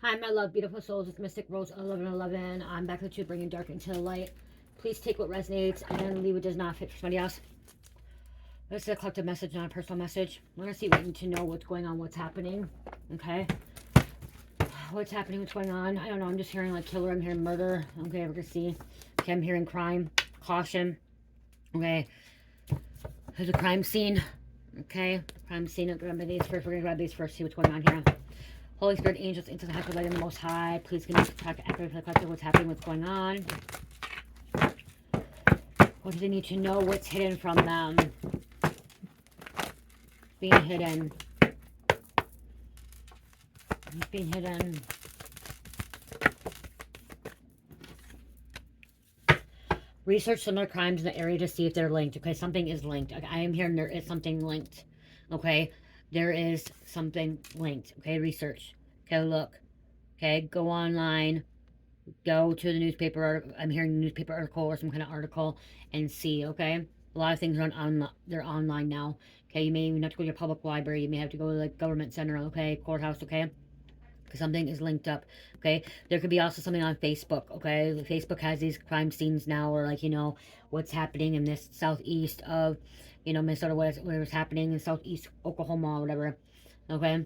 Hi, my love, beautiful souls. It's Mystic Rose 1111. I'm back with you, bringing dark into the light. Please take what resonates and leave what does not fit for somebody else. This is a collective message, not a personal message. We're going to see what you need to know, what's going on, what's happening. Okay? What's happening, what's going on. I don't know. I'm just hearing like killer. I'm hearing murder. Okay, we're going to see. Okay, I'm hearing crime, caution. Okay. There's a crime scene. Okay. Crime scene. Grab these first. We're going to grab these first, see what's going on here. Holy Spirit, angels, into the hyper light in the Most High. Please give me accurately what's happening, what's going on. What do they need to know? What's hidden from them? Being hidden. Being hidden. Research similar crimes in the area to see if they're linked. Okay, something is linked. I am hearing there is something linked. Okay, there is something linked. Okay, research. Okay, look. Okay, go online. Go to the newspaper. I'm hearing a newspaper article or some kind of article and see. Okay, a lot of things are they're online now. Okay, you may even have to go to your public library. You may have to go to the government center. Okay, courthouse. Okay, because something is linked up. Okay, there could be also something on Facebook. Okay, Facebook has these crime scenes now, or like, you know, what's happening in this southeast of, you know, Minnesota, whatever's happening in southeast Oklahoma or whatever. Okay,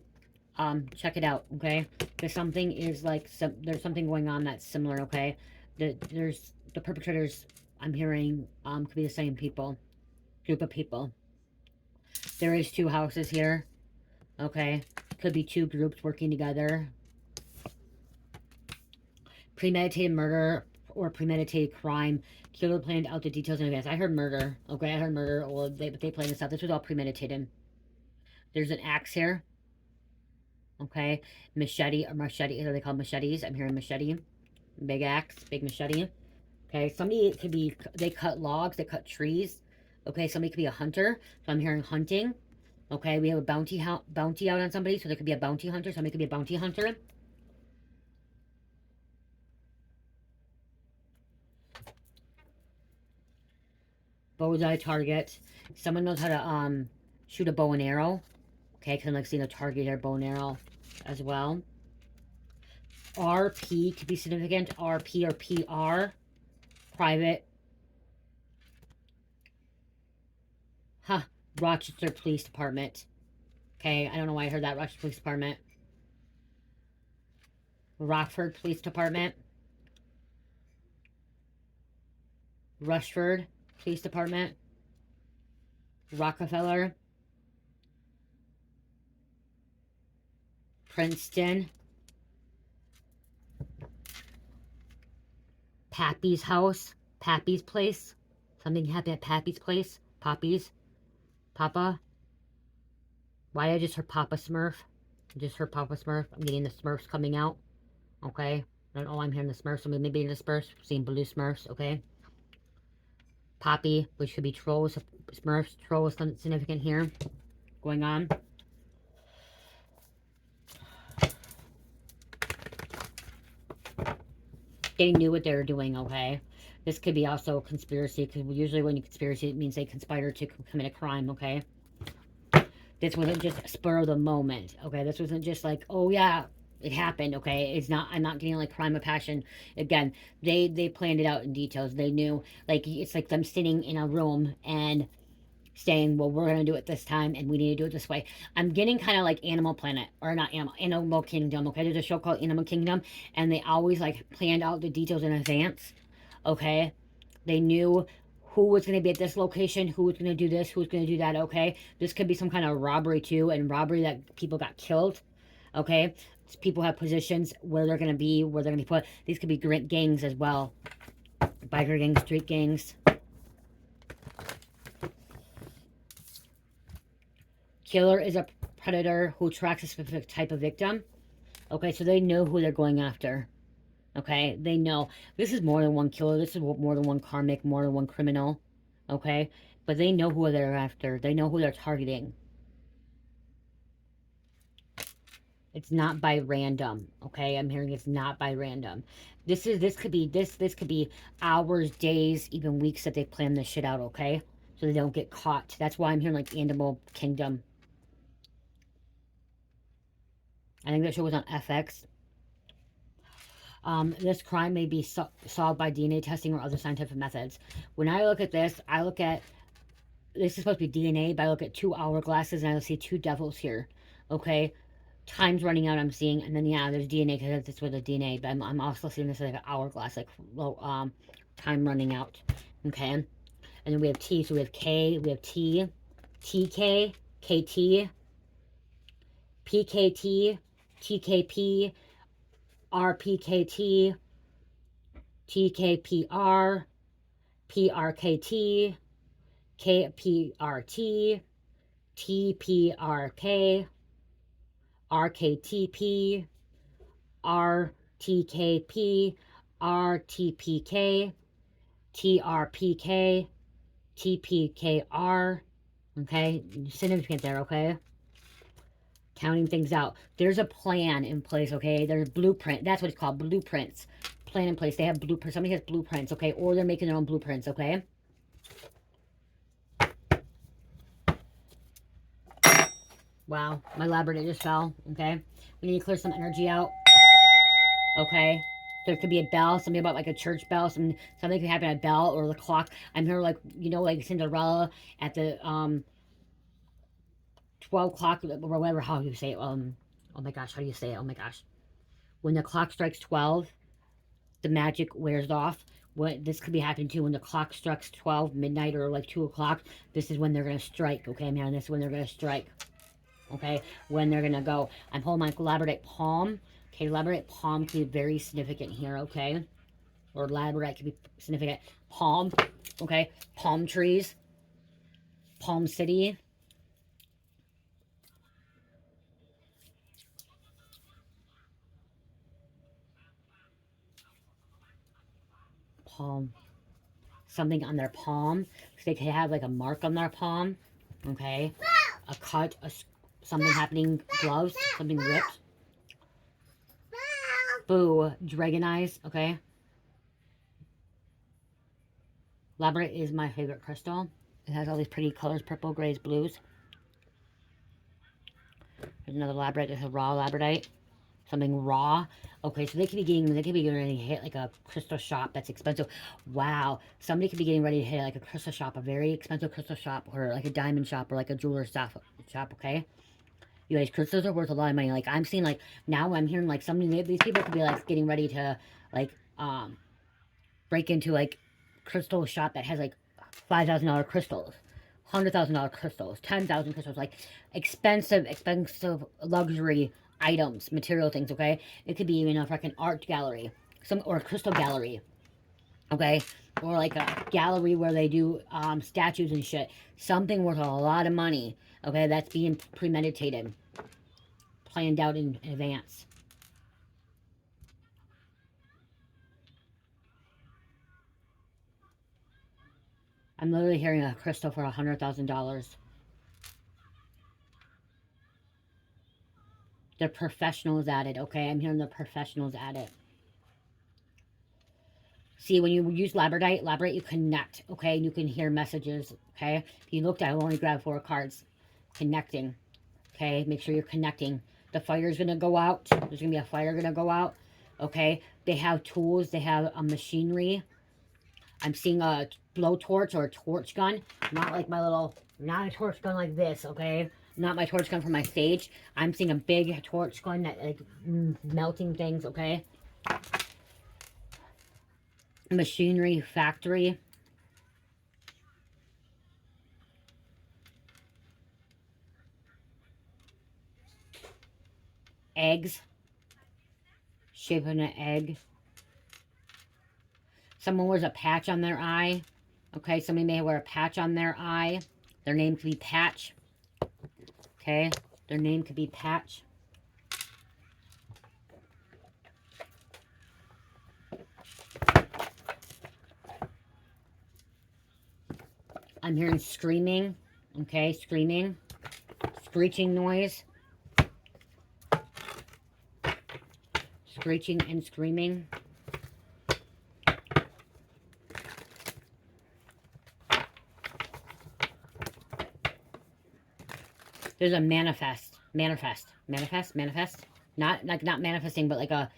check it out. Okay, because something is like there's something going on that's similar. Okay, there's the perpetrators. I'm hearing could be the same group of people. There is two houses here. Okay, could be two groups working together. Premeditated murder or premeditated crime. Killer planned out the details in advance. I heard murder. Okay, I heard murder. Well, they planned this out. This was all premeditated. There's an axe here. Okay, machete or machete. Are they called machetes? I'm hearing machete. Big axe, big machete. Okay, somebody could be, they cut logs, they cut trees. Okay, somebody could be a hunter. So I'm hearing hunting. Okay, we have a bounty out on somebody. So there could be a bounty hunter. Somebody could be a bounty hunter. Bullseye target. Someone knows how to shoot a bow and arrow. Okay, because I'm like seeing a target here, bow and arrow as well. RP could be significant. RP or PR. Private. Huh. Rochester Police Department. Okay, I don't know why I heard that. Rochester Police Department. Rockford Police Department. Rushford Police Department. Rockefeller. Princeton. Pappy's house. Pappy's place. Something happened at Pappy's place. Poppy's. Papa. Why I just heard Papa Smurf? I just heard Papa Smurf. I'm getting the Smurfs coming out. Okay. I don't know why I'm hearing the Smurfs. So maybe the Smurfs. Seeing blue Smurfs. Okay. Poppy, which could be trolls. Smurfs. Troll is something significant here going on. They knew what they were doing, okay? This could be also a conspiracy, because usually when you conspiracy, it means they conspire to commit a crime, okay? This wasn't just a spur of the moment, okay? This wasn't just like, oh yeah, it happened, okay? It's not, I'm not getting like crime of passion. Again, they planned it out in details. They knew, like, it's like them sitting in a room and saying, well, we're going to do it this time and we need to do it this way. I'm getting kind of like Animal Planet, or not Animal Kingdom, okay? There's a show called Animal Kingdom, and they always like planned out the details in advance, okay? They knew who was going to be at this location, who was going to do this, who was going to do that, okay? This could be some kind of robbery too, and robbery that people got killed, okay? People have positions where they're going to be, where they're going to be put. These could be gangs as well. Biker gangs, street gangs. Killer is a predator who tracks a specific type of victim. Okay, so they know who they're going after. Okay, they know. This is more than one killer. This is more than one karmic, more than one criminal. Okay, but they know who they're after. They know who they're targeting. It's not by random. Okay, I'm hearing it's not by random. This could be hours, days, even weeks that they plan this shit out. Okay, so they don't get caught. That's why I'm hearing like Animal Kingdom. I think that show was on FX. This crime may be solved by DNA testing or other scientific methods. When I look at this, I look at, this is supposed to be DNA, but I look at 2 hourglasses and I see 2 devils here. Okay, time's running out, I'm seeing, and then yeah, there's DNA because that's where the DNA. But I'm also seeing this like an hourglass, like low, time running out. Okay, and then we have T, so we have K, we have T, TK, KT, PKT, TKP, RPKT, TKPR, PRKT, KPRT, TPRK, RKTP, RTKP, RTPK, TRPK, TPKR. Okay, significant there, okay? Counting things out. There's a plan in place, okay? There's a blueprint. That's what it's called, blueprints. Plan in place. They have blueprints. Somebody has blueprints, okay? Or they're making their own blueprints, okay? Wow, my labrador just fell, okay? We need to clear some energy out, okay? There could be a bell, something about like a church bell, something could happen at a bell or the clock. I'm here like, you know, like Cinderella at the 12 o'clock or whatever, how you say it. Oh my gosh, how do you say it? Oh my gosh. When the clock strikes 12, the magic wears off. What this could be happening too when the clock strikes 12 midnight or like 2 o'clock. This is when they're gonna strike, okay, man? This is when they're gonna strike. Okay, when they're gonna go. I'm holding my labradorite palm. Okay, labradorite palm could be very significant here, okay? Or labradorite could be significant. Palm, okay? Palm trees. Palm City. Palm. Something on their palm. So they could have like a mark on their palm, okay? A cut, something happening, gloves, something ripped. Boo, dragon eyes, okay? Labradorite is my favorite crystal. It has all these pretty colors, purple, grays, blues. There's another labradorite, there's a raw labradorite. Something raw. Okay, so they could be getting ready to hit like a crystal shop that's expensive. Wow, somebody could be getting ready to hit like a crystal shop, a very expensive crystal shop, or like a diamond shop, or like a jeweler's shop, okay? You guys, crystals are worth a lot of money. Like, I'm seeing, like, now I'm hearing, like, these people could be, like, getting ready to, like, break into, like, crystal shop that has, like, $5,000 crystals, $100,000 crystals, 10,000 crystals, like, expensive luxury items, material things, okay? It could be even a freaking art gallery, or a crystal gallery, okay? Or, like, a gallery where they do, statues and shit. Something worth a lot of money. Okay, that's being premeditated, planned out in advance. I'm literally hearing a crystal for $100,000. The professionals at it, okay? I'm hearing the professionals at it. See, when you use labradorite, you connect, okay? And you can hear messages, okay? If you looked at it, I only grabbed 4 cards. Connecting, okay? Make sure you're connecting. The fire's going to go out. There's going to be a fire going to go out, okay? They have tools. They have a machinery. I'm seeing a blowtorch or a torch gun. Not like my little, not a torch gun like this, okay? Not my torch gun from my stage. I'm seeing a big torch gun that, like, melting things, okay? Machinery factory. Eggs. Shape of an egg. Someone wears a patch on their eye. Okay, somebody may wear a patch on their eye. Their name could be Patch. Okay, their name could be Patch. I'm hearing screaming. Okay, screaming. Screeching noise. Screeching and screaming. There's a manifest. Not manifesting, but like a,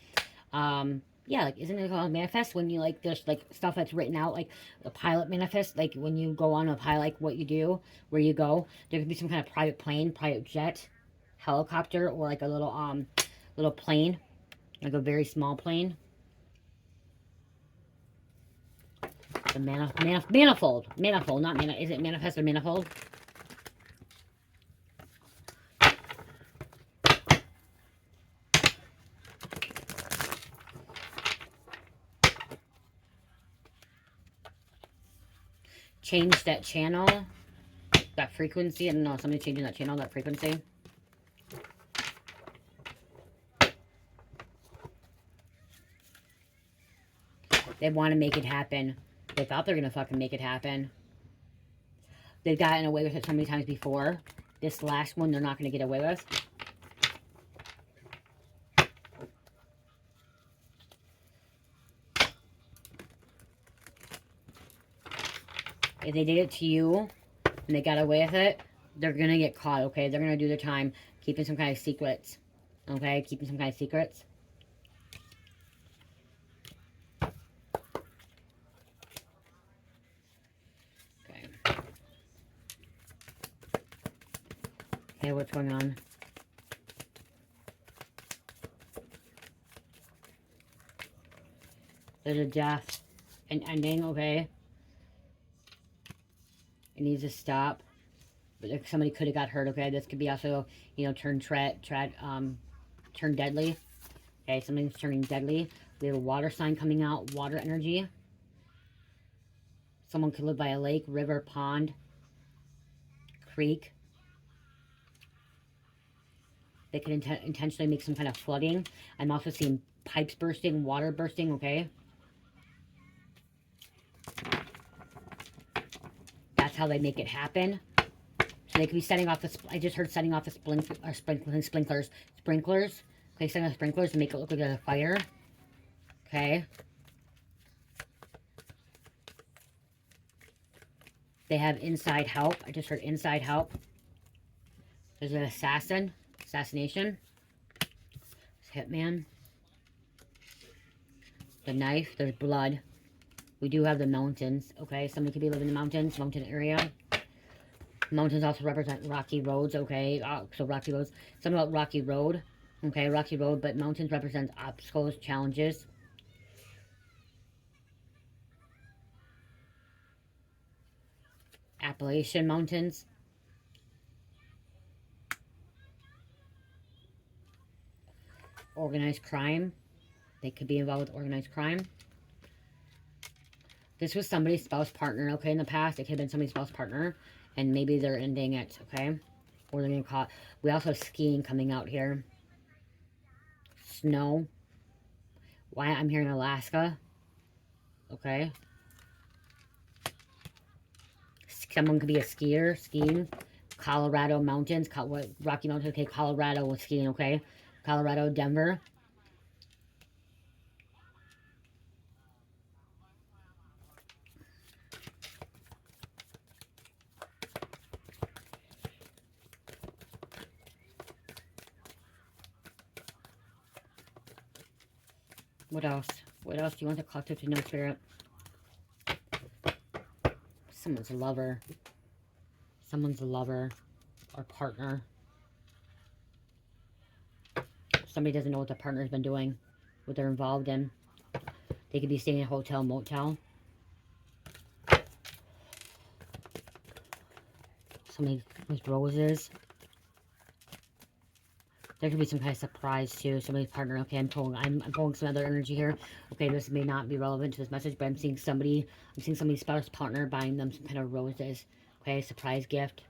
Yeah, like, isn't it called manifest when you, like, there's, like, stuff that's written out, like, the pilot manifest, like, when you go on a pilot, like, what you do, where you go, there could be some kind of private plane, private jet, helicopter, or, like, a little plane, like a very small plane. The manifold, not is it manifest or manifold? Change that channel, that frequency. I don't know, somebody changing that channel, that frequency. They want to make it happen. They thought they were going to fucking make it happen. They've gotten away with it so many times before. This last one, they're not going to get away with. If they did it to you and they got away with it, they're going to get caught, okay? They're going to do their time keeping some kind of secrets, okay? Keeping some kind of secrets. Okay. Okay, what's going on? There's a death, an ending, okay? It needs to stop. But if somebody could have got hurt, okay? This could be also, you know, turn deadly. Okay, something's turning deadly. We have a water sign coming out, water energy. Someone could live by a lake, river, pond, creek. They could intentionally make some kind of flooding. I'm also seeing pipes bursting, water bursting, okay? That's how they make it happen. So they could be setting off the, I just heard setting off the sprinklers. Okay, setting off sprinklers to make it look like a fire. Okay. They have inside help. I just heard inside help. There's an assassination. Hitman. The knife. There's blood. We do have the mountains. Okay, somebody could be living in the mountains, mountain area. Mountains also represent rocky roads. Okay, so rocky roads. Something about rocky road. Okay, rocky road, but mountains represent obstacles, challenges. Appalachian Mountains. Organized crime. They could be involved with organized crime. This was somebody's spouse partner, okay, in the past. It could have been somebody's spouse partner. And maybe they're ending it, okay? Or they're getting caught. We also have skiing coming out here. Snow. Why I'm here in Alaska. Okay. Someone could be a skier, skiing. Colorado mountains, Rocky Mountains, okay, Colorado with skiing, okay? Colorado, Denver. What else? What else do you want the collective to know, Spirit? Someone's a lover. Someone's a lover or partner. Somebody doesn't know what the partner's been doing, what they're involved in. They could be staying in a hotel, motel. Somebody with roses. There could be some kind of surprise too. Somebody's partner. Okay, I'm going some other energy here. Okay, this may not be relevant to this message, but I'm seeing somebody's spouse partner buying them some kind of roses. Okay, surprise gift.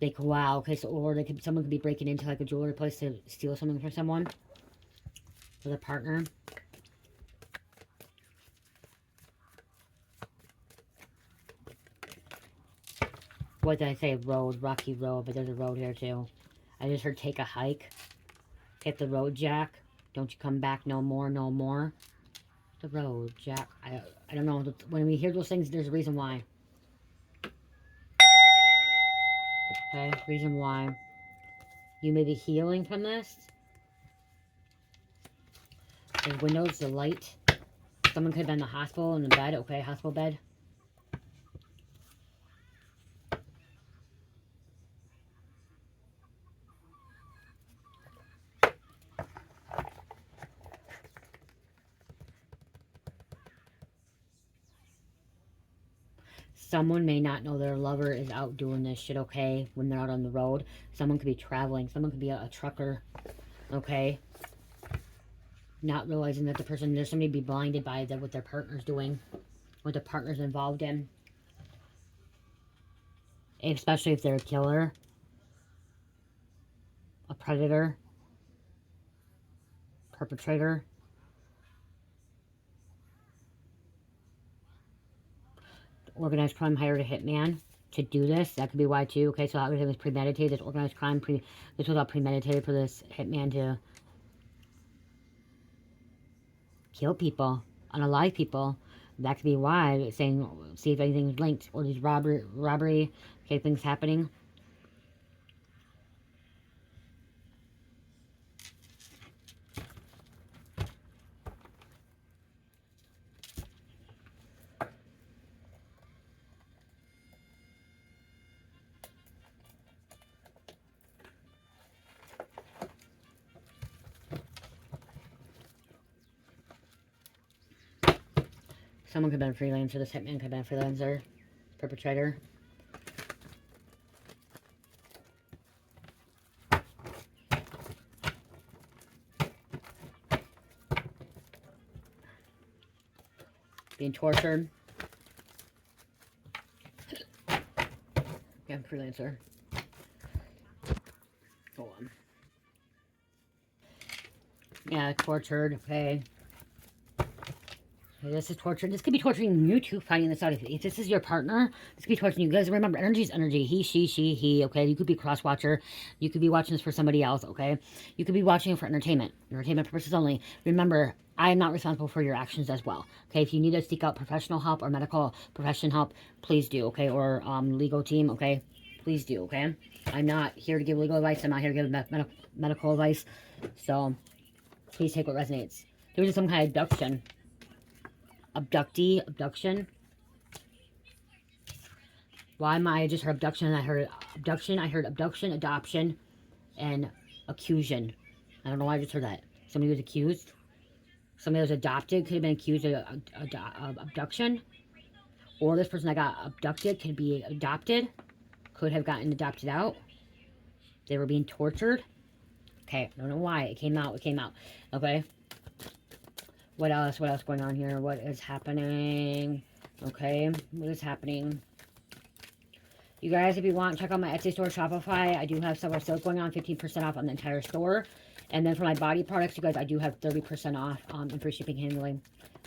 They could, wow. Okay, so or someone could be breaking into like a jewelry place to steal something from someone. For their partner. What did I say? Road, rocky road, but there's a road here too. I just heard take a hike. Hit the road, Jack. Don't you come back no more, no more. The road, Jack. I don't know. When we hear those things, there's a reason why. Okay, reason why. You may be healing from this. The windows, the light. Someone could have been in the hospital in the bed. Okay, hospital bed. Someone may not know their lover is out doing this shit, okay, when they're out on the road. Someone could be traveling. Someone could be a trucker, okay? Not realizing that there's somebody be blinded by what their partner's doing, what their partner's involved in. Especially if they're a killer, a predator, perpetrator. Organized crime hired a hitman to do this. That could be why too. Okay, so everything was premeditated. This organized crime, this was all premeditated for this hitman to kill people, unalive people. That could be why. It's saying, see if anything's linked. Or these robbery, okay, things happening. Someone could have been a freelancer. This hitman could have been a freelancer. Perpetrator. Being tortured. Yeah, freelancer. Hold on. Yeah, tortured. Okay. This is torture. This could be torturing you too, finding this out. If this is your partner, this could be torturing you guys. Remember, energy is energy. He, she, he, okay? You could be cross-watcher. You could be watching this for somebody else, okay? You could be watching it for entertainment purposes only. Remember, I am not responsible for your actions as well, okay? If you need to seek out professional help or medical profession help, please do, okay? Or legal team, okay? Please do, okay? I'm not here to give legal advice. I'm not here to give medical advice. So, please take what resonates. There was some kind of abduction. Abduction. Why am I just heard abduction and I heard abduction? I heard abduction, adoption, and accusation. I don't know why I just heard that. Somebody was accused. Somebody was adopted. Could have been accused of abduction. Or this person that got abducted could be adopted. Could have gotten adopted out. They were being tortured. Okay, I don't know why. It came out. It came out. Okay. What else? What else going on here? What is happening? Okay, what is happening? You guys, if you want, check out my Etsy store, Shopify. I do have several sales going on, 15% off on the entire store. And then for my body products, you guys, I do have 30% off and free shipping handling.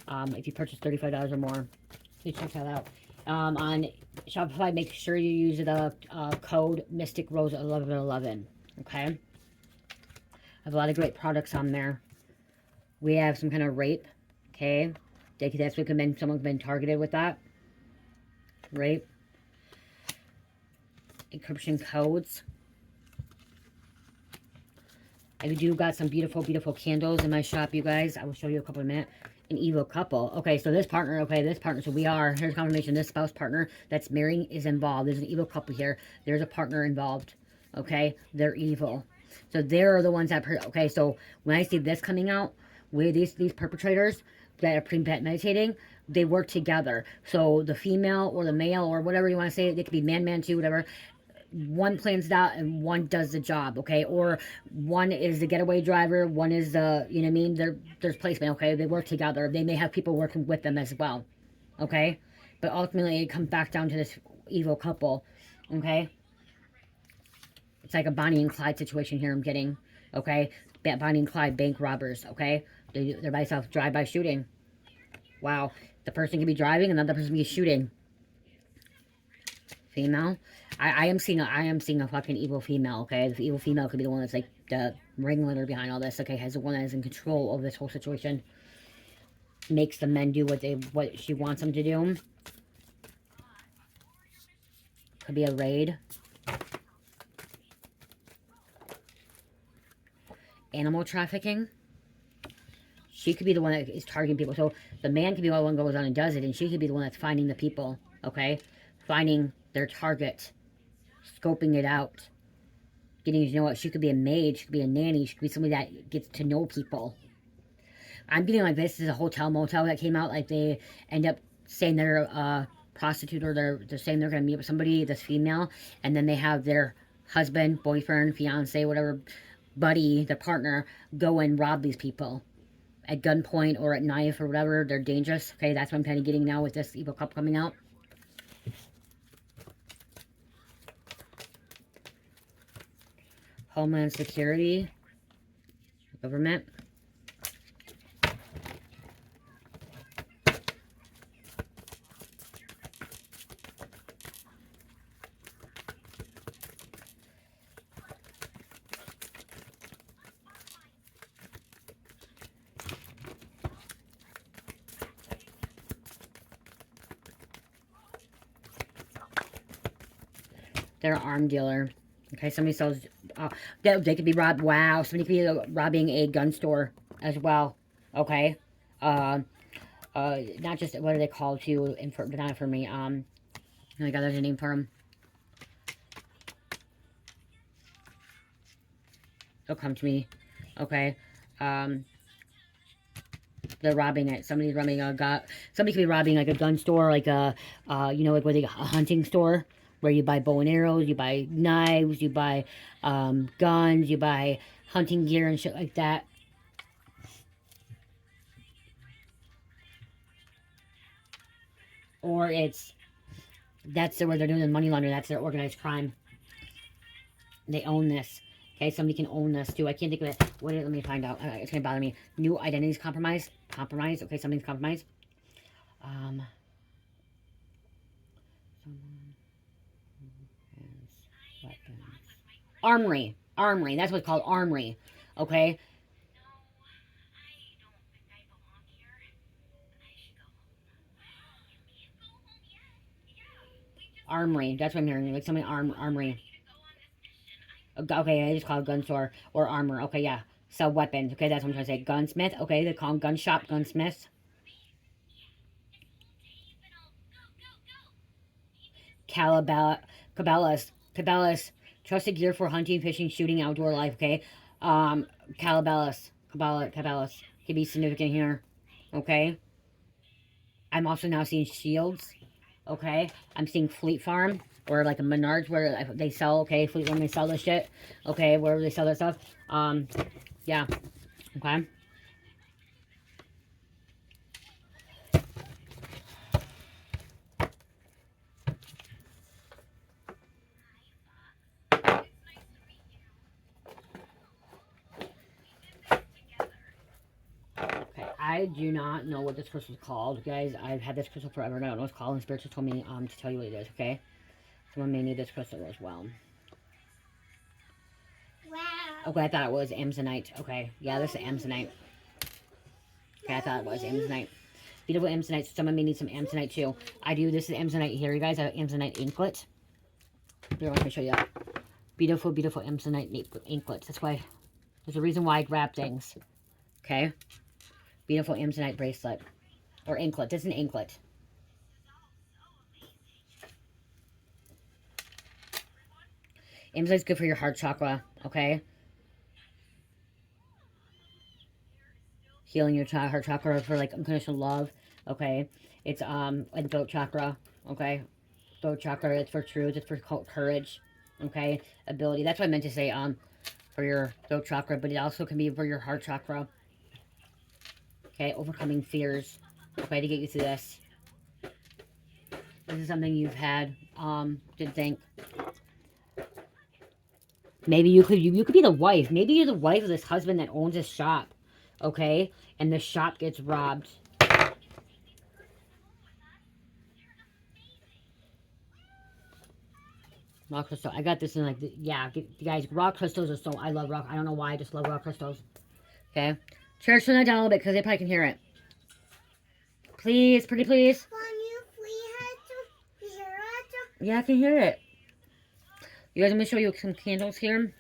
If you purchase $35 or more, please check that out. On Shopify, make sure you use the code Mystic Rose 1111. Okay, I have a lot of great products on there. We have some kind of rape, okay? That's what someone's been targeted with that. Rape. Encryption codes. I do got some beautiful, beautiful candles in my shop, you guys. I will show you a couple of minutes. An evil couple. Okay, so this partner, so here's confirmation, this spouse partner that's marrying is involved. There's an evil couple here. There's a partner involved, okay? They're evil. So they're the ones that, okay, so when I see this coming out, where these perpetrators that are premeditating, they work together. So the female or the male or whatever you want to say, it could be man, too, whatever. One plans it out and one does the job, okay? Or one is the getaway driver, one is the, you know what I mean? There's placement, okay? They work together. They may have people working with them as well, okay? But ultimately, it comes back down to this evil couple, okay? It's like a Bonnie and Clyde situation here I'm getting, okay? Bonnie and Clyde bank robbers, okay? They're by self drive-by shooting. Wow. The person could be driving, another person could be shooting. Female. I am seeing a fucking evil female, okay? The evil female could be the one that's like the ringleader behind all this, okay? Has the one that is in control of this whole situation. Makes the men do what she wants them to do. Could be a raid. Animal trafficking. She could be the one that is targeting people. So the man could be the one that goes on and does it, and she could be the one that's finding the people, okay? Finding their target, scoping it out, getting to know it. She could be a maid, she could be a nanny, she could be somebody that gets to know people. I'm getting like this is a hotel motel that came out, like they end up saying they're a prostitute, or they're saying they're going to meet with somebody that's female, and then they have their husband, boyfriend, fiance, whatever, buddy, their partner, go and rob these people at gunpoint or at knife or whatever. They're dangerous. Okay, that's what I'm kind of getting now with this evil couple coming out. Homeland Security, government. They're an arm dealer. Okay, somebody sells, they could be robbed, wow, somebody could be robbing a gun store as well, okay? Not just, what are they called too, not for me, oh my god, there's a name for them. They'll come to me, okay? They're robbing it. Somebody's robbing somebody could be robbing like a gun store, like a, you know, like where a hunting store, where you buy bow and arrows, you buy knives, you buy guns, you buy hunting gear and shit like that. Or that's where they're doing the money laundering. That's their organized crime. They own this. Okay, somebody can own this too. I can't think of it. Let me find out. It's gonna bother me. New identities compromised. Compromised. Okay, something's compromised. Armory. Armory. That's what's called, armory. Okay. Armory. That's what I'm hearing. Like somebody armory. Okay, I just call it gun store or armor. Okay, yeah. Sell weapons. Okay, that's what I'm trying to say. Gunsmith. Okay, they call them gun shop, gunsmiths. Cabela's. Trusted gear for hunting, fishing, shooting, outdoor life. Okay. Cabela's. Could be significant here. Okay. I'm also now seeing Shields. Okay. I'm seeing Fleet Farm. Or like a Menards where they sell, okay, Fleet Farm, they sell this shit. Okay, wherever they sell that stuff. Yeah. Okay. I do not know what this crystal is called, guys. I've had this crystal forever, and I don't know what it's called, and Spirit just told me to tell you what it is, okay? Someone may need this crystal as well. Wow. Okay, I thought it was Amazonite. Okay, yeah, this is Amazonite. Okay, I thought it was Amazonite. Beautiful Amazonite. Someone may need some Amazonite too. I do. This is Amazonite here, you guys. I have Amazonite anklet. Here, let me show you that. Beautiful, beautiful Amazonite anklets. That's why, there's a reason why I grab things. Okay? Beautiful Amazonite bracelet. Or anklet. This is an anklet. Amazonite's good for your heart chakra. Okay? Healing your heart chakra for like unconditional love. Okay? It's and throat chakra. Okay? Throat chakra, it's for truth. It's for courage. Okay? Ability. That's what I meant to say for your throat chakra. But it also can be for your heart chakra. Okay, overcoming fears. Okay, to get you through this. This is something you've had, didn't think. Maybe you could be the wife. Maybe you're the wife of this husband that owns this shop. Okay? And the shop gets robbed. Rock crystal. I got this in like, yeah, guys, rock crystals are so, I love rock. I don't know why, I just love rock crystals. Okay? Church, turn that down a little bit because they probably can hear it. Please, pretty please. Yeah, I can hear it. You guys, I'm going to show you some candles here.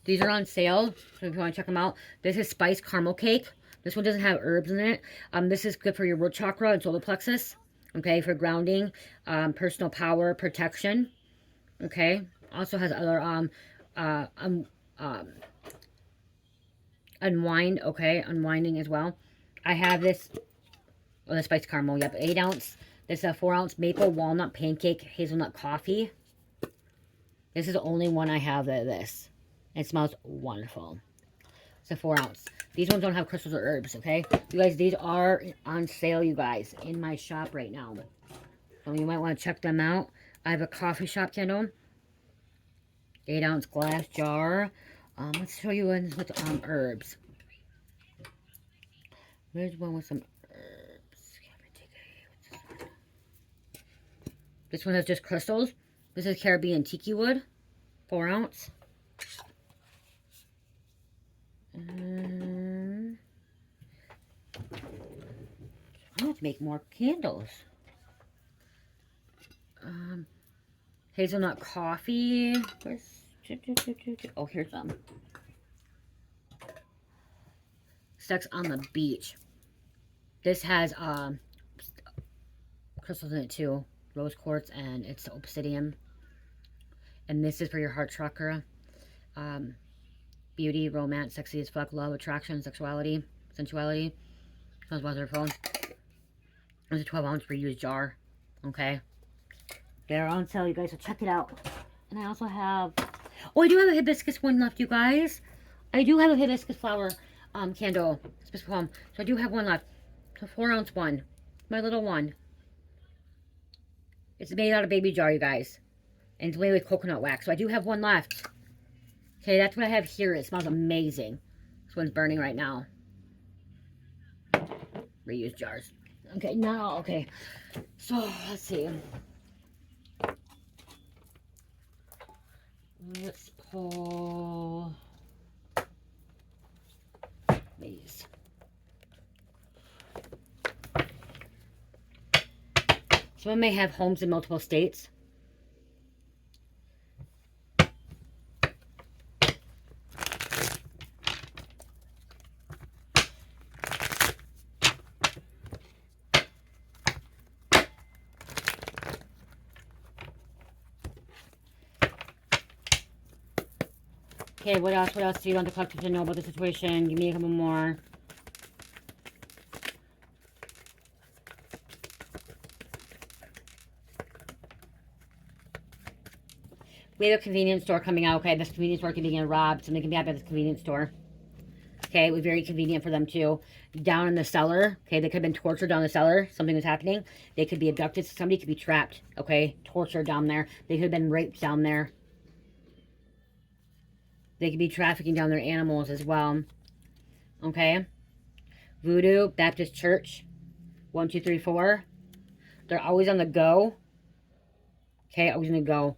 These are on sale, so if you want to check them out. This is Spice Caramel Cake. This one doesn't have herbs in it. This is good for your root chakra and solar plexus. Okay, for grounding, personal power, protection. Okay, also has other unwind. Okay, unwinding as well. I have this. Oh, the spiced caramel. Yep, 8 ounce. This is a 4 ounce maple walnut pancake hazelnut coffee. This is the only one I have of this. It smells wonderful. It's a 4 ounce. These ones don't have crystals or herbs, okay? You guys, these are on sale, you guys, in my shop right now. So you might want to check them out. I have a coffee shop candle. 8 ounce glass jar. Let's show you one with herbs. There's one with some herbs. This one has just crystals. This is Caribbean tiki wood. 4 ounce. I have to make more candles. Hazelnut coffee. Oh, here's some. Sex on the beach. This has crystals in it too. Rose quartz, and it's obsidian. And this is for your heart chakra. Beauty, romance, sexy as fuck, love, attraction, sexuality, sensuality. Smells wonderful. There's a 12 ounce reused jar. Okay. They're on sale, you guys, so check it out. And I also have... Oh, I do have a hibiscus one left, you guys. I do have a hibiscus flower candle. So I do have one left. It's a 4 ounce one. My little one. It's made out of baby jar, you guys. And it's made with coconut wax. So I do have one left. Okay, that's what I have here. It smells amazing. This one's burning right now. Reuse jars. Okay, now, okay. So, let's see. Let's pull these. Someone may have homes in multiple states. Okay, what else? What else do you want the collective to know about the situation? Give me a couple more. We have a convenience store coming out, okay? This convenience store can be getting robbed. Something can be happening at this convenience store. Okay, it was very convenient for them too. Down in the cellar, okay, they could have been tortured down the cellar. Something was happening. They could be abducted. Somebody could be trapped, okay? Tortured down there. They could have been raped down there. They could be trafficking down their animals as well. Okay? Voodoo, Baptist Church. 1, 2, 3, 4. They're always on the go. Okay, always on the go.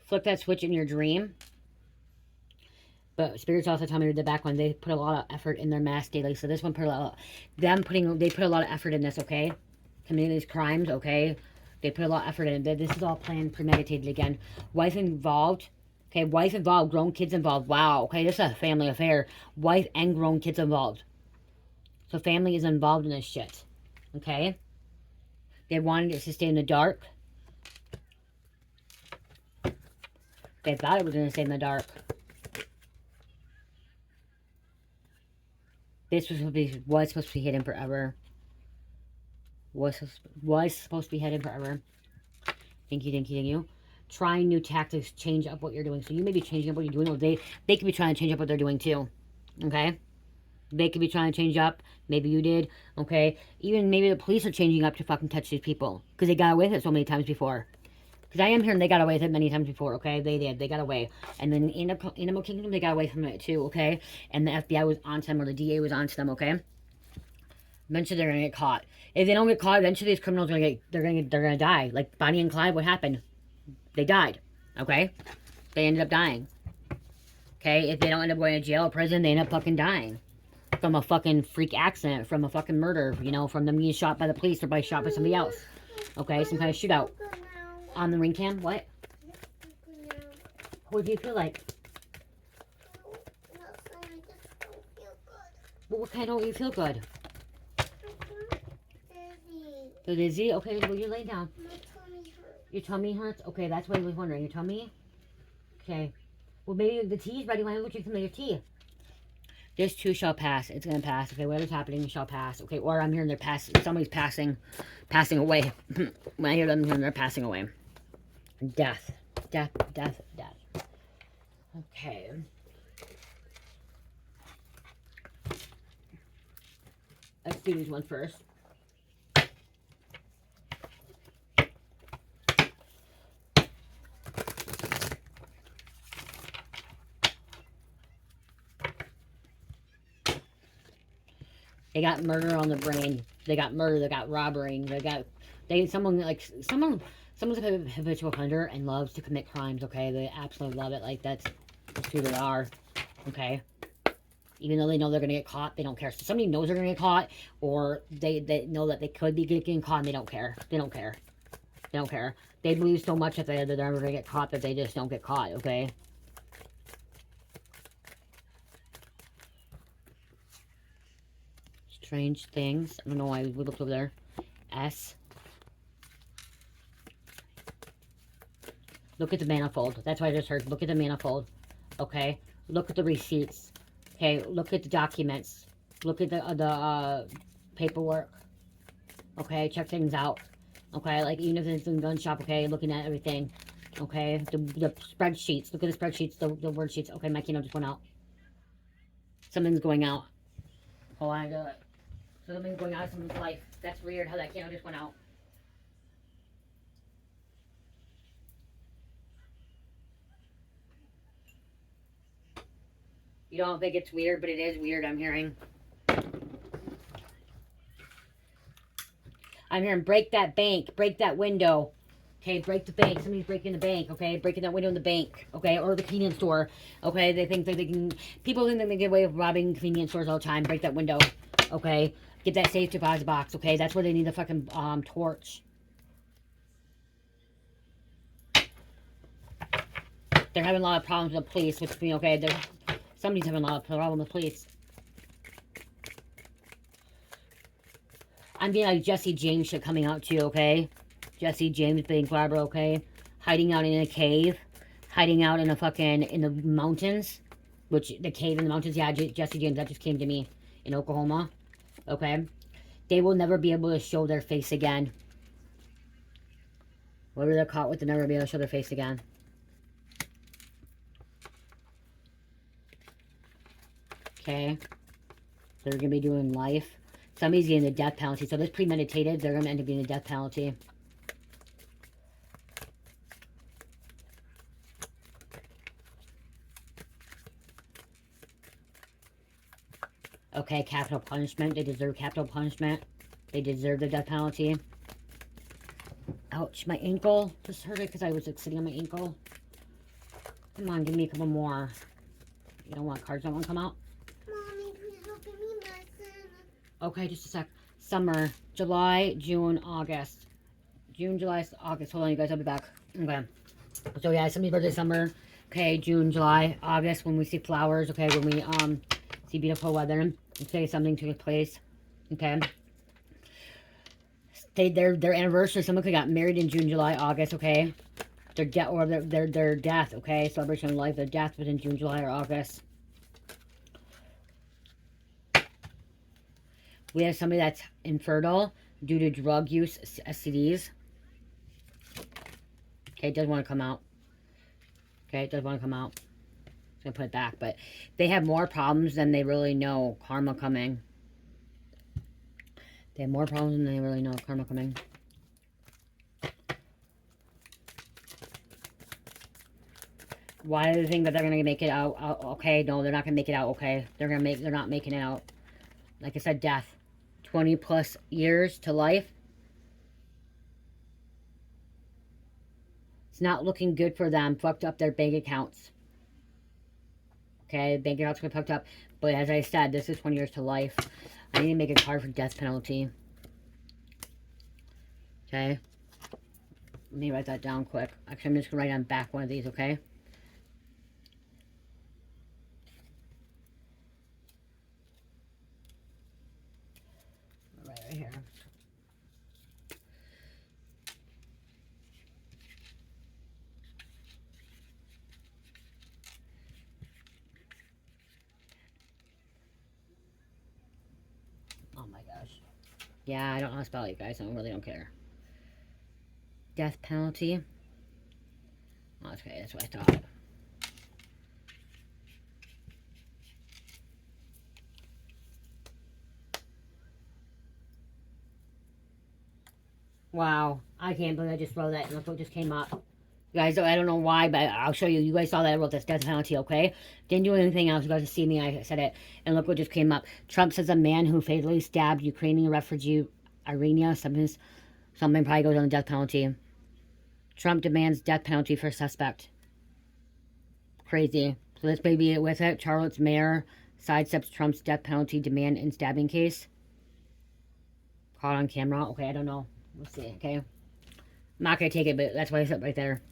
Flip that switch in your dream. But spirits also tell me the back one, they put a lot of effort in their mass daily. So this one put a lot of, they put a lot of effort in this, okay? Committing these crimes, okay? They put a lot of effort in it. This is all planned, premeditated again. Wife involved. Okay, wife involved, grown kids involved. Wow, okay, this is a family affair. Wife and grown kids involved. So family is involved in this shit. Okay? They wanted it to stay in the dark. They thought it was going to stay in the dark. This was supposed to be hidden forever. Was supposed to be hidden forever. Thank you, thank you, thank you. Trying new tactics, change up what you're doing. So you may be changing up what you're doing, or they could be trying to change up what they're doing too. Okay? They could be trying to change up. Maybe you did. Okay? Even maybe the police are changing up to fucking touch these people. Because they got away with it so many times before. Because I am hearing they got away with it many times before, okay? They did. They got away. And then in Animal Kingdom, they got away from it too, okay? And the FBI was onto them, or the DA was onto them, okay? Eventually, they're gonna get caught. If they don't get caught, eventually these criminals are gonna die. Like Bonnie and Clyde, what happened? They died, okay? They ended up dying. Okay? If they don't end up going to jail or prison, they end up fucking dying. From a fucking freak accident, from a fucking murder, you know, from them getting shot by the police or by shot by somebody else. Okay? Some kind of shootout. On the ring cam? What? What do you feel like? Well, what kind don't you feel good? Dizzy. Feel dizzy? Okay, well, you lay down. My tummy hurts. Your tummy hurts? Okay, that's what I was wondering. Your tummy? Okay. Well, maybe the tea's ready. Why don't you drink some of your tea? This too shall pass. It's gonna pass. Okay, whatever's happening shall pass. Okay, or I'm hearing they're somebody's passing away. When I hear them, I'm hearing they're passing away. Death. Death, death, death. Okay. Let's do this one first. They got murder on the brain. They got murder. They got robbery. Someone's a habitual offender and loves to commit crimes. Okay, they absolutely love it. Like that's who they are. Okay, even though they know they're gonna get caught, they don't care. So somebody knows they're gonna get caught, or they know that they could be getting caught, and they don't care. They don't care. They don't care. They believe so much that they're never gonna get caught that they just don't get caught. Okay. Strange things. I don't know why we looked over there. S. Look at the manifold. That's what I just heard. Look at the manifold. Okay. Look at the receipts. Okay. Look at the documents. Look at the paperwork. Okay. Check things out. Okay. Like even if it's in gun shop. Okay. Looking at everything. Okay. The spreadsheets. Look at the spreadsheets. The word sheets. Okay. My keynote just went out. Something's going out. Hold on. I got it. So something's going out of someone's life. That's weird how that candle just went out. You don't think it's weird, but it is weird, I'm hearing. I'm hearing break that bank, break that window. Okay, break the bank. Somebody's breaking the bank, okay? Breaking that window in the bank, okay? Or the convenience store, okay? They think that they can... People think that they get away with robbing convenience stores all the time. Break that window, okay? Get that safe deposit box, okay? That's where they need the fucking torch. They're having a lot of problems with the police, which means, okay, somebody's having a lot of problems with police. I'm being like Jesse James shit coming out too, okay? Jesse James being grabber, okay? Hiding out in a cave. Hiding out in the mountains. Which, the cave in the mountains, yeah, Jesse James, that just came to me. In Oklahoma, okay? They will never be able to show their face again. Whatever they're caught with, they'll never be able to show their face again. Okay? They're going to be doing life. Somebody's getting the death penalty. So this premeditated, they're going to end up getting the death penalty. Okay, capital punishment. They deserve capital punishment. They deserve the death penalty. Ouch, my ankle. Just hurt it because I was like, sitting on my ankle. Come on, give me a couple more. You don't want cards? Don't want to come out? Mommy, please don't give me medicine. Okay, just a sec. Summer, July, June, August. June, July, August. Hold on, you guys. I'll be back. Okay. So yeah, somebody's birthday summer. Okay, June, July, August. When we see flowers. Okay, when we see beautiful weather. Okay, something took place. Okay. Their anniversary. Someone could got married in June, July, August. Okay. Their death. Okay, celebration of life. Their death was in June, July, or August. We have somebody that's infertile due to drug use, STDs. Okay, it does want to come out. Okay, it does want to come out. I'm going to put it back. But they have more problems than they really know. Karma coming. They have more problems than they really know. Karma coming. Why do they think that they're going to make it out? Okay, no, they're not going to make it out. Okay, they're not making it out. Like I said, death. 20 plus years to life. It's not looking good for them. Fucked up their bank accounts. Okay, bank accounts get fucked up. But as I said, this is 20 years to life. I need to make a card for death penalty. Okay. Let me write that down quick. Actually, I'm just going to write on back one of these, okay? Oh my gosh. Yeah, I don't know how to spell it, you guys. I really don't care. Death penalty. Oh, okay, that's what I thought. Wow. I can't believe I just wrote that and look what just came up. You guys, I don't know why, but I'll show you. You guys saw that I wrote this death penalty, okay? Didn't do anything else. You guys see me. I said it. And look what just came up. Trump says a man who fatally stabbed Ukrainian refugee Irina. Something probably goes on the death penalty. Trump demands death penalty for suspect. Crazy. So this may be it with it. Charlotte's mayor sidesteps Trump's death penalty demand in stabbing case. Caught on camera. Okay, I don't know. We'll see, okay? I'm not going to take it, but that's why I said right there.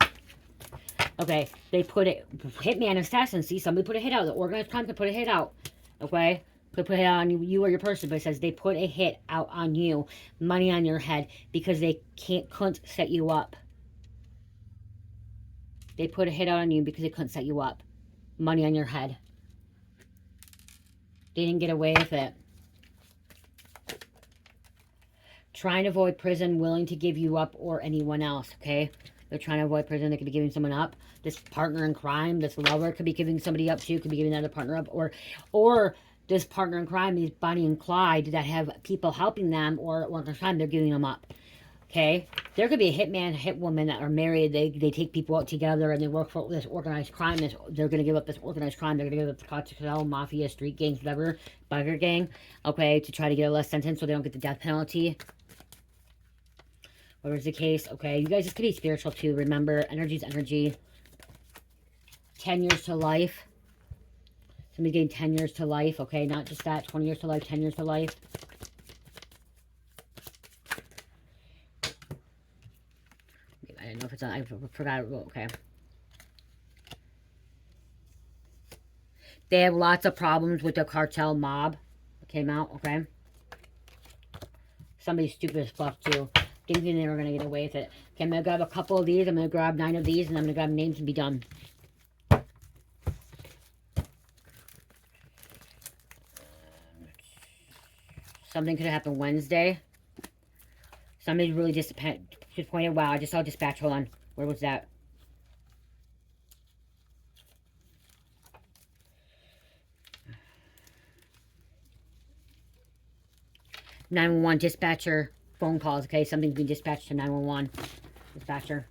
Okay, they put it, hitman assassin, see, somebody put a hit out. The organized crime could put a hit out, okay? Could put a hit on you or your person, but it says they put a hit out on you, money on your head, because they couldn't set you up. They put a hit out on you because they couldn't set you up. Money on your head. They didn't get away with it. Trying to avoid prison, willing to give you up or anyone else, okay? They're trying to avoid prison. They could be giving someone up. This partner in crime, this lover could be giving somebody up too. Could be giving another partner up. Or this partner in crime, these Bonnie and Clyde that have people helping them or at one time they're giving them up. Okay? There could be a hitman, hit woman that are married. They take people out together and they work for this organized crime. They're going to give up this organized crime. They're going to give up the cartel, mafia, street gangs, whatever, biker gang, okay, to try to get a less sentence so they don't get the death penalty. Whatever's the case, okay? You guys, this could be spiritual too. Remember, energy's energy. 10 years to life. Somebody's getting 10 years to life, okay? Not just that. 20 years to life, 10 years to life. I didn't know if it's on. I forgot. Okay. They have lots of problems with the cartel mob. That came out, okay? Somebody's stupid as fuck too. Thinking they were going to get away with it. Okay, I'm going to grab a couple of these. I'm going to grab 9 of these. And I'm going to grab names and be done. Something could have happened Wednesday. Somebody's really disappointed. Wow, I just saw dispatch. Hold on. Where was that? (911) dispatcher phone calls. Okay, something's being dispatched to 911 dispatcher.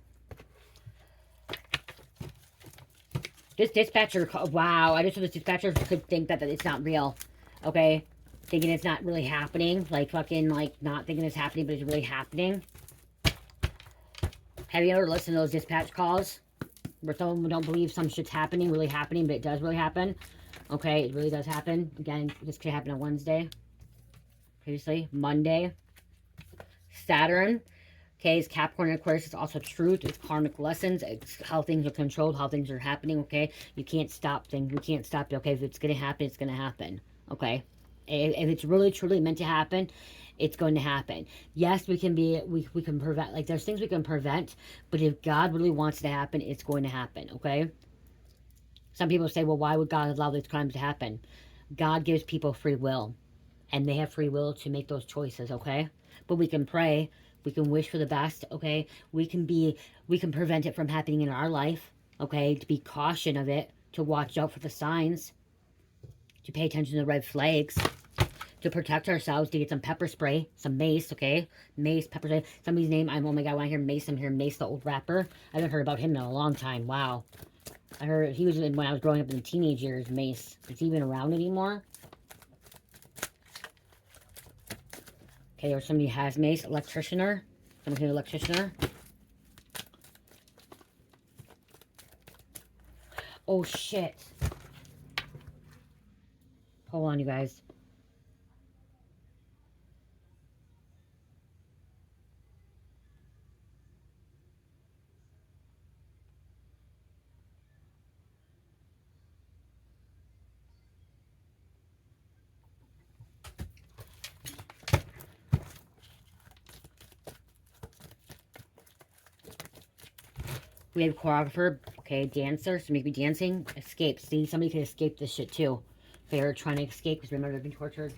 This dispatcher, wow, I just saw this dispatcher could think that it's not real. Okay, thinking it's not really happening, like fucking like not thinking it's happening, but it's really happening. Have you ever listened to those dispatch calls where some of them don't believe some shit's happening, really happening, but it does really happen? Okay, it really does happen. Again, this could happen on Wednesday. Previously, Monday. Saturn. Okay, it's Capricorn and Aquarius. It's also truth. It's karmic lessons. It's how things are controlled, how things are happening, okay? You can't stop things. We can't stop it, okay? If it's going to happen, it's going to happen, okay? If it's really, truly meant to happen, it's going to happen. Yes, we can prevent, like, there's things we can prevent, but if God really wants it to happen, it's going to happen, okay? Some people say, well, why would God allow these crimes to happen? God gives people free will, and they have free will to make those choices, okay? But we can pray. We can wish for the best, okay? We can prevent it from happening in our life, okay? To be caution of it, to watch out for the signs, to pay attention to the red flags, to protect ourselves, to get some pepper spray, some mace, okay? Mace, pepper spray. Somebody's name, oh my God, when I hear Mace, I'm hearing Mace, the old rapper. I haven't heard about him in a long time, wow. I heard he was when I was growing up in the teenage years, Mace. Is he even around anymore? Okay, or somebody has mace, electricianer. Someone here, electricianer. Oh, shit. Hold on, you guys. We have choreographer, okay, dancer, so maybe dancing, escape. See, somebody could escape this shit too. They're trying to escape because remember they've been tortured.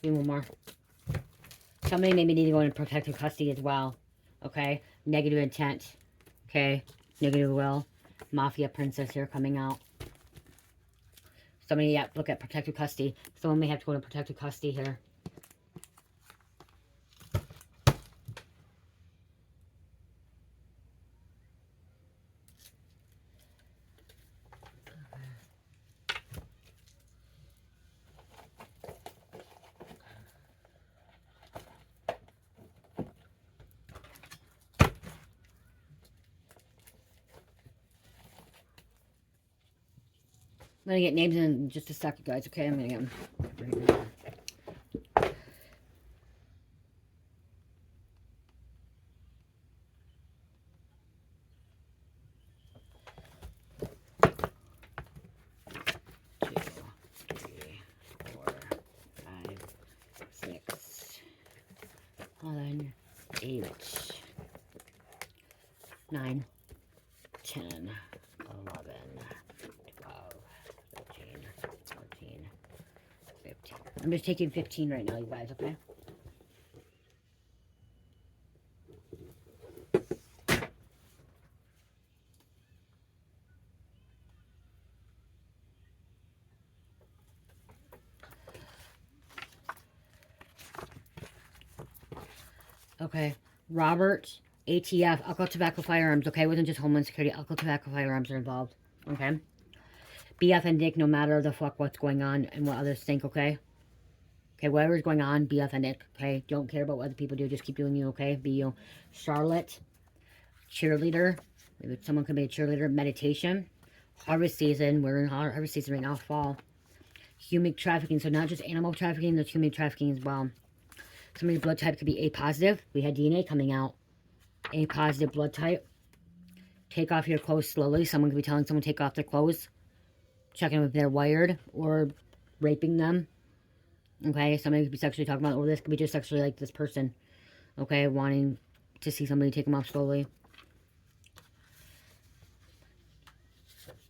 Do one more. Somebody maybe need to go into protective custody as well. Okay? Negative intent. Okay? Negative will. Mafia princess here coming out. Somebody, yeah, look at protective custody. Someone may have to go into protective custody here. I'm gonna get names in just a second, guys. Okay, I'm gonna get them. Seven, 8, 9, 10, 11, 12, 13, 14, 15. I'm just taking 15 right now, you guys, okay? Okay, Robert, ATF, alcohol, tobacco, firearms, okay? It wasn't just Homeland Security, alcohol, tobacco, firearms are involved, okay? Be authentic no matter the fuck what's going on and what others think, okay? Okay, whatever's going on, be authentic, okay? Don't care about what other people do, just keep doing you, okay? Be you. Charlotte, cheerleader, maybe someone could be a cheerleader. Meditation, harvest season, we're in harvest season right now, fall. Human trafficking, so not just animal trafficking, there's human trafficking as well. Somebody's blood type could be A positive. We had DNA coming out. A positive blood type. Take off your clothes slowly. Someone could be telling someone to take off their clothes. Checking if they're wired or raping them. Okay, somebody could be sexually talking about, or this could be just sexually like this person. Okay, wanting to see somebody take them off slowly.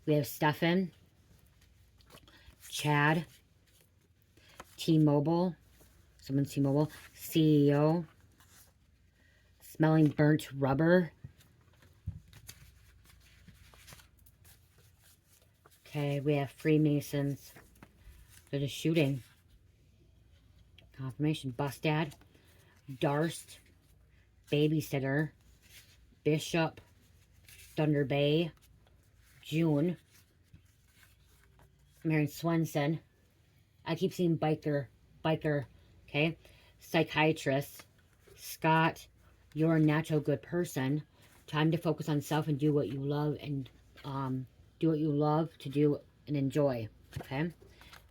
We have Stefan. Chad. T-Mobile. Someone's T-Mobile. CEO. Smelling burnt rubber. Okay, we have Freemasons. There's a shooting. Confirmation. Bustad. Darst. Babysitter. Bishop. Thunder Bay. June. I'm hearing Swenson. I keep seeing biker, okay? Psychiatrist. Scott. You're a natural good person. Time to focus on self and do what you love and do what you love to do and enjoy, okay?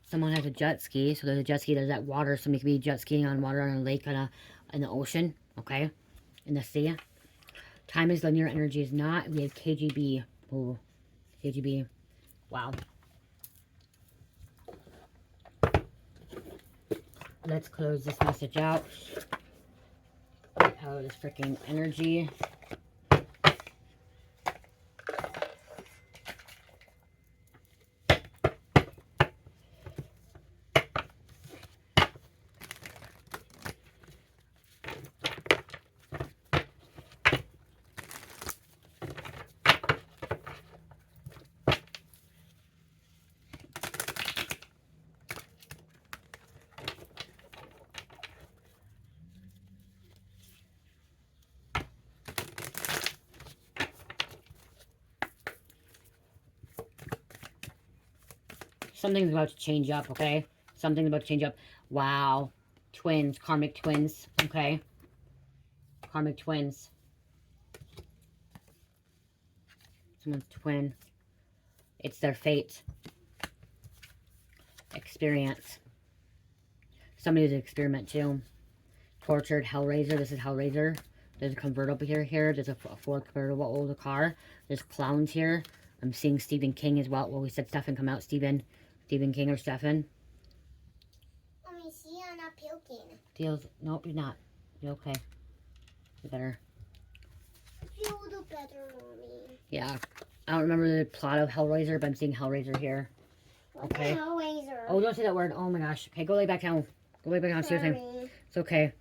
Someone has a jet ski, so there's a jet ski, there's that water. Somebody could be jet skiing on water on a lake, in the ocean, okay? In the sea. Time is linear, energy is not. We have KGB. Oh, KGB. Wow. Let's close this message out. Get out of this freaking energy. Something's about to change up, okay? Something's about to change up. Wow. Twins. Karmic twins, okay? Karmic twins. Someone's twin. It's their fate. Experience. Somebody's an experiment too. Tortured. Hellraiser. This is Hellraiser. There's a convertible here. There's a Ford convertible older car. There's clowns here. I'm seeing Stephen King as well. Well, we said Stephen come out. Stephen Stephen King or Stephen. Mommy, see, I'm not puking. Deals. Nope, you're not. You're okay. You better. I feel a little better, Mommy. Yeah. I don't remember the plot of Hellraiser, but I'm seeing Hellraiser here. What's Okay. a Hellraiser? Oh, don't say that word. Oh my gosh. Okay, go lay back down. Go lay back down. Sorry. Seriously. It's okay.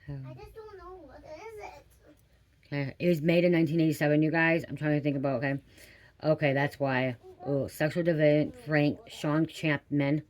I just don't know what is it. Okay. It was made in 1987, you guys. I'm trying to think about, okay. Okay, that's why. Oh, sexual deviant Frank Sean Chapman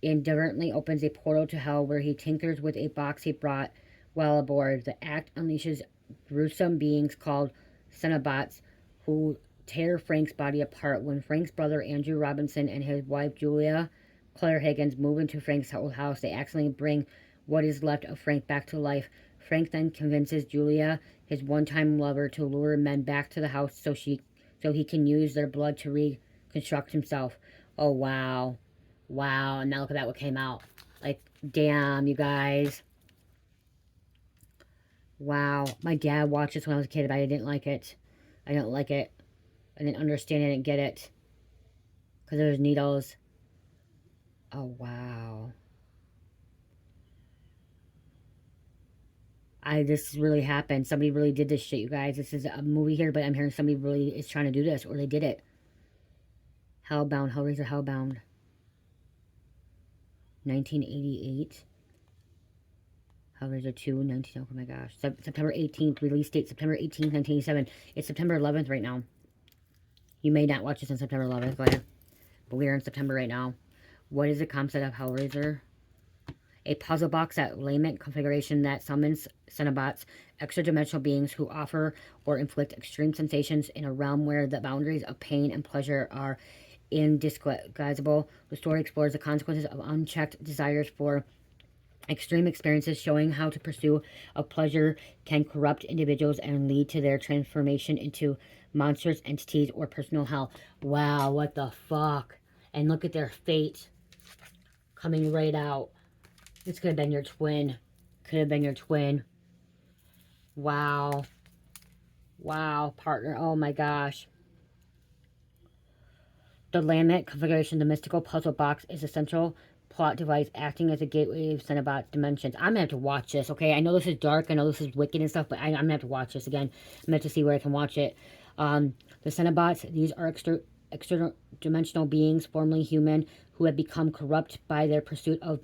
indifferently opens a portal to hell where he tinkers with a box he brought while aboard. The act unleashes gruesome beings called Cenobots who tear Frank's body apart. When Frank's brother Andrew Robinson and his wife Julia Claire Higgins move into Frank's old house, they accidentally bring what is left of Frank back to life. Frank then convinces Julia, his one-time lover, to lure men back to the house so he can use their blood to reconstruct himself. Oh, wow. Wow. And now look at that, what came out. Like, damn, you guys. Wow. My dad watched this when I was a kid, but I didn't like it. I didn't like it. I didn't understand it. I didn't get it. Because there's needles. Oh, wow. This really happened. Somebody really did this shit, you guys. This is a movie here, but I'm hearing somebody really is trying to do this, or they did it. Hellbound, Hellraiser Hellbound. 1988. Hellraiser 2, 19, oh my gosh. September 18th, release date, September 18th, 1987. It's September 11th right now. You may not watch this on September 11th, but we are in September right now. What is the concept of Hellraiser? A puzzle box at layman configuration that summons Cenobots, extra-dimensional beings who offer or inflict extreme sensations in a realm where the boundaries of pain and pleasure are indisguisable. The story explores the consequences of unchecked desires for extreme experiences, showing how the pursuit of pleasure can corrupt individuals and lead to their transformation into monstrous entities or personal hell. Wow, what the fuck? And look at their fate coming right out. This could have been your twin. Could have been your twin. Wow. Wow, partner. Oh my gosh. The Lamet configuration, the mystical puzzle box, is a central plot device acting as a gateway of Cenobot dimensions. I'm going to have to watch this, okay? I know this is dark. I know this is wicked and stuff, but I'm going to have to watch this again. I'm going to have to see where I can watch it. The Cenobots, these are extra dimensional beings, formerly human, who have become corrupt by their pursuit of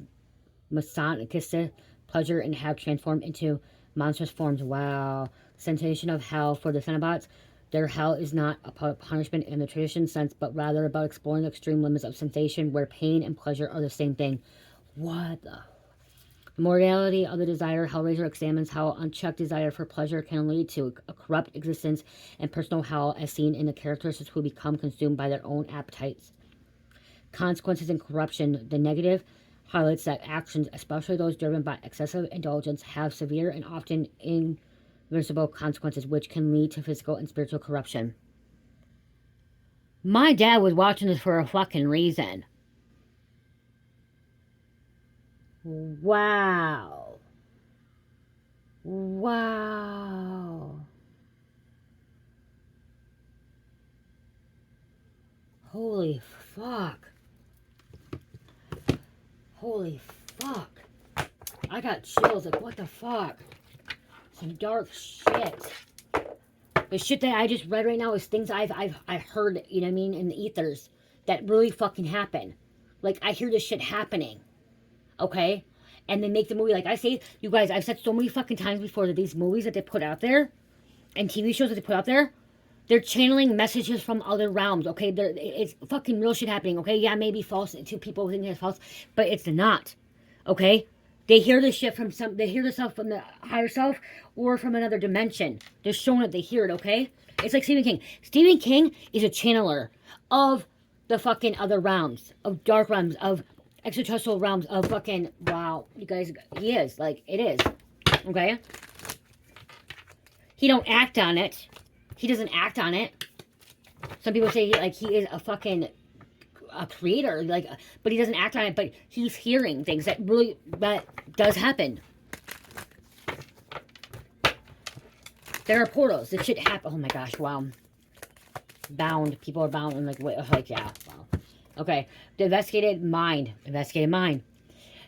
masochistic pleasure and have transformed into monstrous forms. Wow. Sensation of hell for the Cenobots. Their hell is not a punishment in the traditional sense, but rather about exploring the extreme limits of sensation where pain and pleasure are the same thing. What the... The morality of the desire, Hellraiser examines how unchecked desire for pleasure can lead to a corrupt existence and personal hell as seen in the characters who become consumed by their own appetites. Consequences and corruption. The negative highlights that actions, especially those driven by excessive indulgence, have severe and often irreversible consequences which can lead to physical and spiritual corruption. My dad was watching this for a fucking reason. Wow. Wow. Holy fuck. Holy fuck. I got chills. Like, what the fuck? Some dark shit. The shit that I just read right now is things I've heard, you know what I mean, in the ethers that really fucking happen. Like, I hear this shit happening. Okay? And they make the movie. Like I say, you guys, I've said so many fucking times before that these movies that they put out there and TV shows that they put out there, they're channeling messages from other realms, okay? It's fucking real shit happening, okay? Yeah, maybe false to people who think it's false, but it's not, okay? They hear this shit from they hear this stuff from the higher self or from another dimension. They're showing it, they hear it, okay? It's like Stephen King. Stephen King is a channeler of the fucking other realms, of dark realms, of extraterrestrial realms, of fucking, wow, you guys, he is, like, it is, okay? He don't act on it. He doesn't act on it. Some people say he is a fucking creator, like, but he doesn't act on it. But he's hearing things that does happen. There are portals. This shit happen. Oh my gosh! Wow. Bound. People are bound. And like, wait, like, yeah. Wow. Okay. The investigated mind. Investigated mind.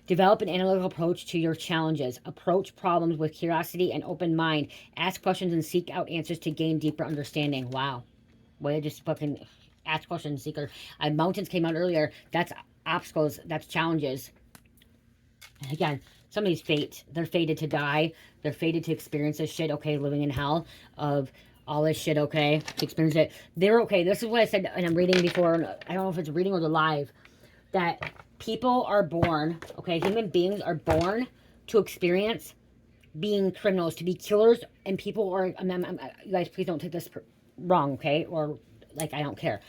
Develop an analytical approach to your challenges. Approach problems with curiosity and open mind. Ask questions and seek out answers to gain deeper understanding. Wow. Well, just fucking ask questions, seeker. Mountains came out earlier. That's obstacles. That's challenges. Again, somebody's fate. They're fated to die. They're fated to experience this shit, okay, living in hell of all this shit, okay, to experience it. They're okay. This is what I said, and I'm reading before, I don't know if it's reading or the live, that people are born, okay, human beings are born to experience being criminals, to be killers, and people are, you guys, please don't take this wrong, okay, or, like, I don't care.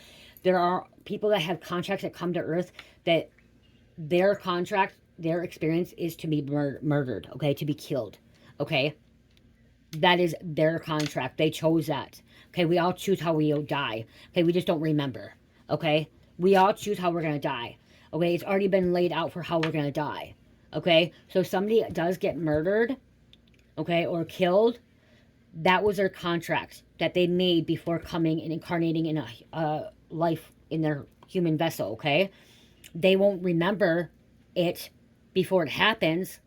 There are people that have contracts that come to Earth that their contract, their experience is to be murdered, okay, to be killed, okay? That is their contract. They chose that. Okay, we all choose how we die. Okay, we just don't remember. Okay, we all choose how we're going to die. Okay, it's already been laid out for how we're going to die. Okay, so if somebody does get murdered, okay, or killed, that was their contract that they made before coming and incarnating in a life in their human vessel, okay? They won't remember it before it happens.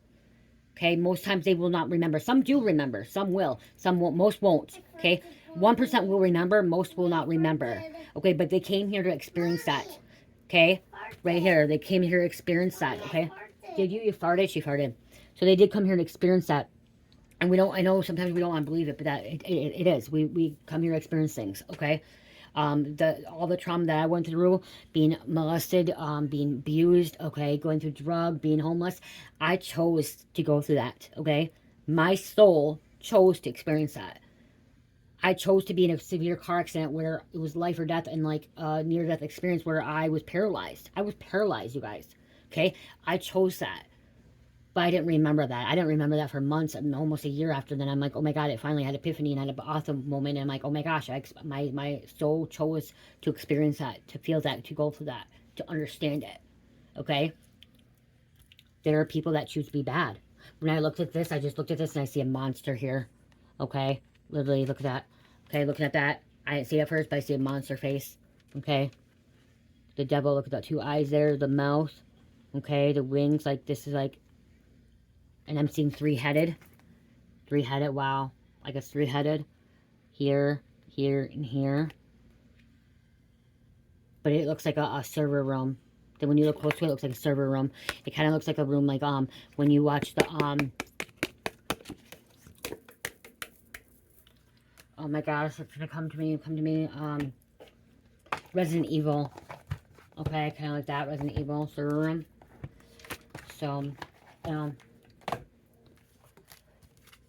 Okay, most times they will not remember. Some do remember. Some will. Some won't. Most won't. Okay, 1% will remember. Most will not remember. Okay, but they came here to experience that. Okay, right here. They came here to experience that. Okay, did you? You farted? She farted. So they did come here to experience that. And we don't, I know sometimes we don't want to believe it, but that it is. We come here to experience things. Okay. All the trauma that I went through, being molested, being abused, okay, going through drug, being homeless, I chose to go through that, okay? My soul chose to experience that. I chose to be in a severe car accident where it was life or death, and like a near-death experience where I was paralyzed. I was paralyzed, you guys, okay? I chose that. But I didn't remember that. I didn't remember that for months, and almost a year after. Then I'm like, oh my God, it finally had epiphany and had an awesome moment. And I'm like, oh my gosh, my soul chose to experience that, to feel that, to go through that, to understand it. Okay? There are people that choose to be bad. When I looked at this, I just looked at this and I see a monster here. Okay? Literally, look at that. Okay, looking at that. I didn't see it first, but I see a monster face. Okay? The devil, look at the 2 eyes there, the mouth. Okay, the wings, like this is like, and I'm seeing 3-headed. 3-headed, wow. I guess 3-headed. Here, here, and here. But it looks like a server room. Then when you look close to it, it looks like a server room. It kind of looks like a room like, when you watch the, oh my gosh, it's gonna come to me, Resident Evil. Okay, kind of like that, Resident Evil server room. So,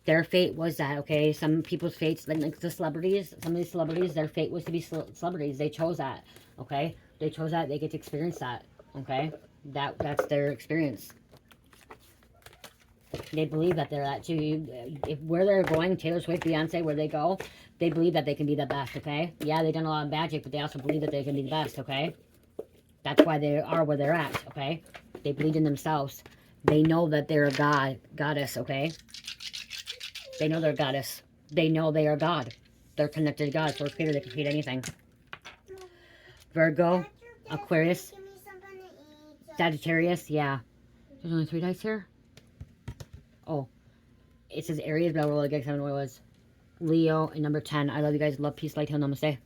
their fate was that, okay? Some people's fates, like the celebrities, some of these celebrities, their fate was to be celebrities. They chose that, okay? They chose that. They get to experience that, okay? That's their experience. They believe that they're that too. If where they're going, Taylor Swift, Beyonce, where they go, they believe that they can be the best, okay? Yeah, they've done a lot of magic, but they also believe that they can be the best, okay? That's why they are where they're at, okay? They believe in themselves. They know that they're a goddess, okay? They know they're a goddess. They know they are God. They're connected to God. Source creator, they can create anything. Virgo, Aquarius, Sagittarius, yeah. There's only 3 dice here? Oh. It says Aries, but I will get 7 what it was. Leo, and number 10. I love you guys. Love, peace, light, heal, namaste.